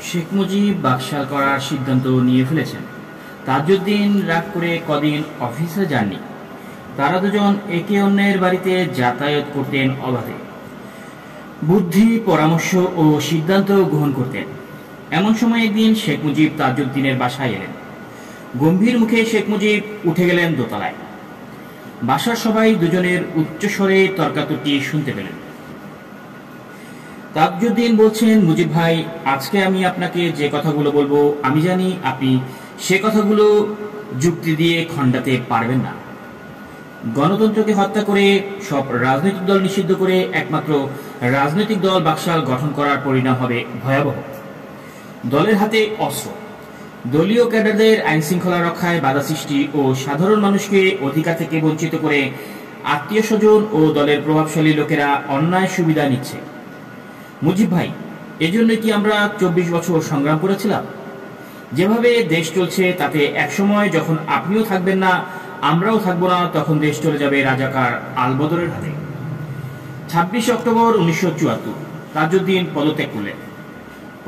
শেখ মুজিব বাকশাল করার সিদ্ধান্ত নিয়ে ফেলেছেন। তাজউদ্দিন রাগ করে কদিন অফিসে যাননি। তারা দুজন একে অন্যের বাড়িতে যাতায়াত করতেন অবাধে, বুদ্ধি, পরামর্শ ও সিদ্ধান্ত গ্রহণ করতেন। এমন সময় একদিন শেখ মুজিব তাজউদ্দিনের বাসায় এলেন। গম্ভীর মুখে শেখ মুজিব উঠে গেলেন দোতলায়। বাসার সবাই দুজনের উচ্চস্বরে তর্কাতর্কি শুনতে পেলেন। তাজউদ্দিন বলছেন, মুজিব ভাই, আজকে আমি আপনাকে যে কথাগুলো বলবো আমি জানি আপনি সে কথাগুলো যুক্তি দিয়ে খণ্ডাতে পারবেন না। গণতন্ত্রকে হত্যা করে সব রাজনৈতিক দল নিষিদ্ধ করে একমাত্র রাজনৈতিক দল বাকশাল গঠন করার পরিণাম হবে ভয়াবহ। দলের হাতে অস্ত্র, দলীয় ক্যাডারদের আইন শৃঙ্খলা রক্ষায় বাধা সৃষ্টি ও সাধারণ মানুষকে অধিকার থেকে বঞ্চিত করে আত্মীয় স্বজন ও দলের প্রভাবশালী লোকেরা অন্যায় সুবিধা নিচ্ছে। মুজিব ভাই, এজন্য কি আমরা 24 বছর সংগ্রাম করেছিলাম? যেভাবে দেশ চলছে তাতে একসময় যখন আপনিও থাকবেন না, আমরাও থাকবো না, তখন দেশ চলে যাবে রাজাকার আলবদরের হাতে। 26 অক্টোবর 1974 তাজউদ্দিন পদত্যাগ করলেন।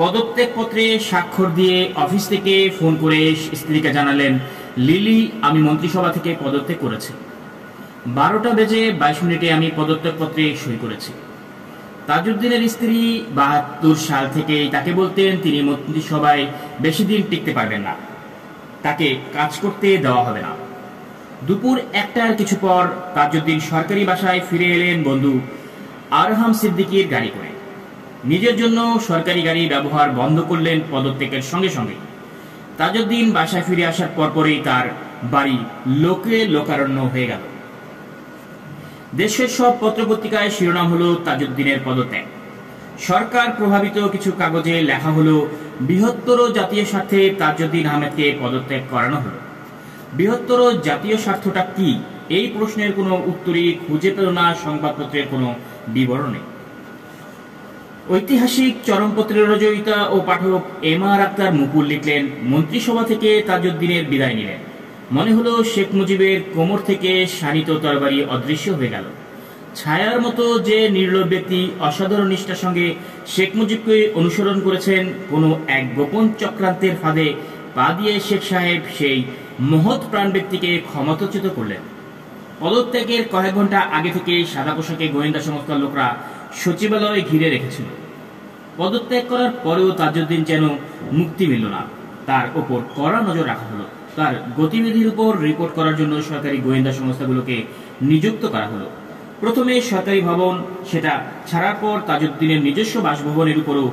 পদত্যাগপত্রে স্বাক্ষর দিয়ে অফিস থেকে ফোন করে স্ত্রীকে জানালেন, লিলি, আমি মন্ত্রিসভা থেকে পদত্যাগ করেছি। 12টা বেজে 22 মিনিটে আমি পদত্যাগপত্রে সই করেছি। তাজউদ্দিনের স্ত্রী 72 সাল থেকেই তাকে বলতেন তিনি মন্ত্রিসভায় বেশি দিন টিকতে পারবেন না, তাকে কাজ করতে দেওয়া হবে না। দুপুর 1টার কিছু পর তাজউদ্দিন সরকারি বাসায় ফিরে এলেন বন্ধু আরহাম সিদ্দিকীর গাড়ি করে। নিজের জন্য সরকারি গাড়ি ব্যবহার বন্ধ করলেন পদত্যাগের সঙ্গে সঙ্গে। তাজউদ্দিন বাসায় ফিরে আসার পরপরই তার বাড়ি লোকে লোকারণ্য হয়ে গেল। দেশের সব পত্রপত্রিকায় শিরোনাম হলো তাজউদ্দিনের পদত্যাগ। সরকার প্রভাবিত কিছু কাগজে লেখা হলো, বৃহত্তর জাতীয় স্বার্থে তাজউদ্দিন আহমেদকে পদত্যাগ করানো হলো। বৃহত্তর জাতীয় স্বার্থটা কি? এই প্রশ্নের কোনো উত্তরই খুঁজে পেল না সংবাদপত্রের কোনো বিবরণে। ঐতিহাসিক চরমপত্রের রচয়িতা ও পাঠক এম.আর. আক্তার মুকুল লিখলেন, মন্ত্রিসভা থেকে তাজউদ্দিনের বিদায় নিলেন। মনে হলো শেখ মুজিবের কোমর থেকে শানিত তরবারি অদৃশ্য হয়ে গেল। ছায়ার মতো যে নির্লোভ ব্যক্তি অসাধারণ নিষ্ঠার সঙ্গে শেখ মুজিবকে অনুসরণ করেছেন, কোনো এক গোপন চক্রান্তের ফাঁদে পা দিয়ে শেখ সাহেব সেই মহৎ প্রাণ ব্যক্তিকে ক্ষমতাচ্যুত করলেন। পদত্যাগের কয়েক ঘন্টা আগে থেকে সাদা পোশাকে গোয়েন্দা সংস্থার লোকরা সচিবালয়ে ঘিরে রেখেছিল। পদত্যাগ করার পরেও তাজউদ্দিন যেন মুক্তি মিলল না। তার ওপর কড়া নজর রাখা হলো। তার গতিবিধির উপর রিপোর্ট করার জন্য সরকারি গোয়েন্দা সংস্থাগুলোকে নিযুক্ত করা হলো। প্রথমে সরকারি ভবন, সেটা ছাড়ার পর তাজউদ্দিনের নিজস্ব বাসভবনের উপরও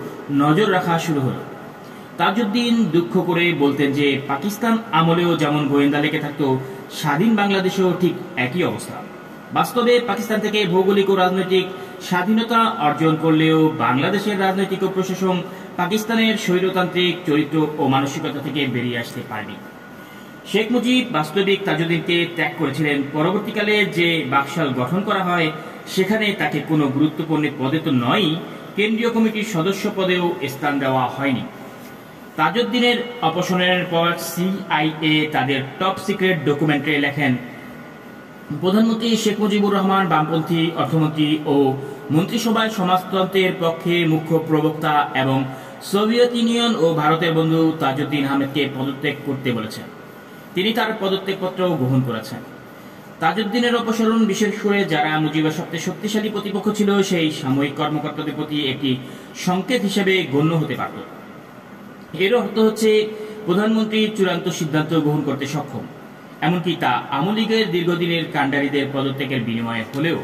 নজর রাখা শুরু হলো। তাজউদ্দিন দুঃখ করে বলতেন যে পাকিস্তান আমলেও যেমন গোয়েন্দা লেগে থাকতো, স্বাধীন বাংলাদেশেও ঠিক একই অবস্থা। বাস্তবে পাকিস্তান থেকে ভৌগোলিক ও রাজনৈতিক স্বাধীনতা অর্জন করলেও বাংলাদেশের রাজনৈতিক ও প্রশাসন পাকিস্তানের স্বৈরতান্ত্রিক চরিত্র ও মানসিকতা থেকে বেরিয়ে আসতে পারেনি। শেখ মুজিব বাস্তবিক তাজউদ্দিনকে ত্যাগ করেছিলেন। পরবর্তীকালে যে বাকশাল গঠন করা হয় সেখানে তাকে কোনো গুরুত্বপূর্ণ পদে তো নয়, কেন্দ্রীয় কমিটির সদস্য পদেও স্থান দেওয়া হয়নি। তাজউদ্দিনের অপসারণের পর সিআইএ তাদের টপ সিক্রেট ডকুমেন্টে লেখেন, প্রধানমন্ত্রী শেখ মুজিবুর রহমান বামপন্থী অর্থমন্ত্রী ও মন্ত্রিসভায় সমাজতন্ত্রের পক্ষে মুখ্য প্রবক্তা এবং সোভিয়েত ইউনিয়ন ও ভারতের বন্ধু তাজউদ্দিন আহমেদকে পদত্যাগ করতে বলেছেন। তিনি তার পদত্যাগপত্র গ্রহণ করেছেন। তাজউদ্দিনের অপসারণ বিশেষ করে যারা মুজিবের সবচেয়ে শক্তিশালী প্রতিপক্ষ ছিল সেই সামরিক কর্মকর্তাদের প্রতি একটি সংকেত হিসেবে গণ্য হতে পারত। এর অর্থ হচ্ছে প্রধানমন্ত্রী চূড়ান্ত সিদ্ধান্ত গ্রহণ করতে সক্ষম, এমনকি তা আওয়ামী লীগের দীর্ঘদিনের কাণ্ডারীদের পদত্যাগের বিনিময়ে হলেও।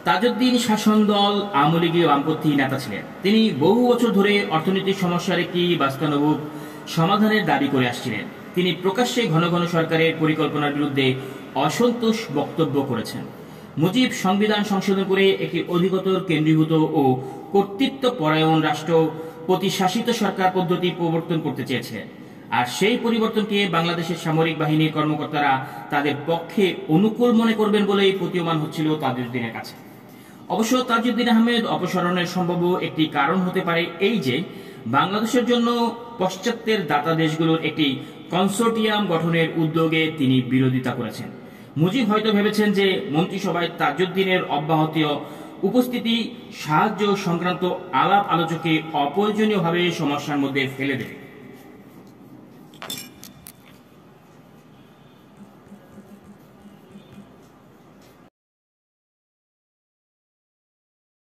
তাজউদ্দিন শাসন দল আওয়ামী লীগের বামপন্থী নেতা ছিলেন। তিনি বহু বছর ধরে অর্থনৈতিক সমস্যার একটি বাস্তবায়ন সমাধানের দাবি করে আসছিলেন। তিনি প্রকাশ্যে ঘন ঘন সরকারের পরিকল্পনার বিরুদ্ধে অসন্তোষ বক্তব্য করেছেন। মুজিব সংবিধান সংশোধন করে একটি অধিকতর কেন্দ্রীভূত ও কর্তৃত্ব পরায়ণ রাষ্ট্র প্রতিশাসিত সরকার পদ্ধতি প্রবর্তন করতে চেয়েছিলেন। আর সেই পরিবর্তনকে বাংলাদেশের সামরিক বাহিনীর কর্মকর্তারা তাদের পক্ষে অনুকূল মনে করবেন বলেই প্রতীয়মান হচ্ছিল তাজউদ্দিনের কাছে। অবশ্য তাজউদ্দিন আহমেদ অপসারণের সম্ভাব্য একটি কারণ হতে পারে এই যে বাংলাদেশের জন্য পশ্চাত্যের দাতা দেশগুলোর একটি কনসোর্টিয়াম গঠনের উদ্যোগে তিনি বিরোধিতা করেছেন। মুজিব হয়তো ভেবেছেন যে মন্ত্রিসভায় তাজউদ্দিনের অব্যাহতি উপস্থিতি সাহায্য সংক্রান্ত আলাপ আলোচকে অপ্রয়োজনীয়ভাবে সমস্যার মধ্যে ফেলে দেবে।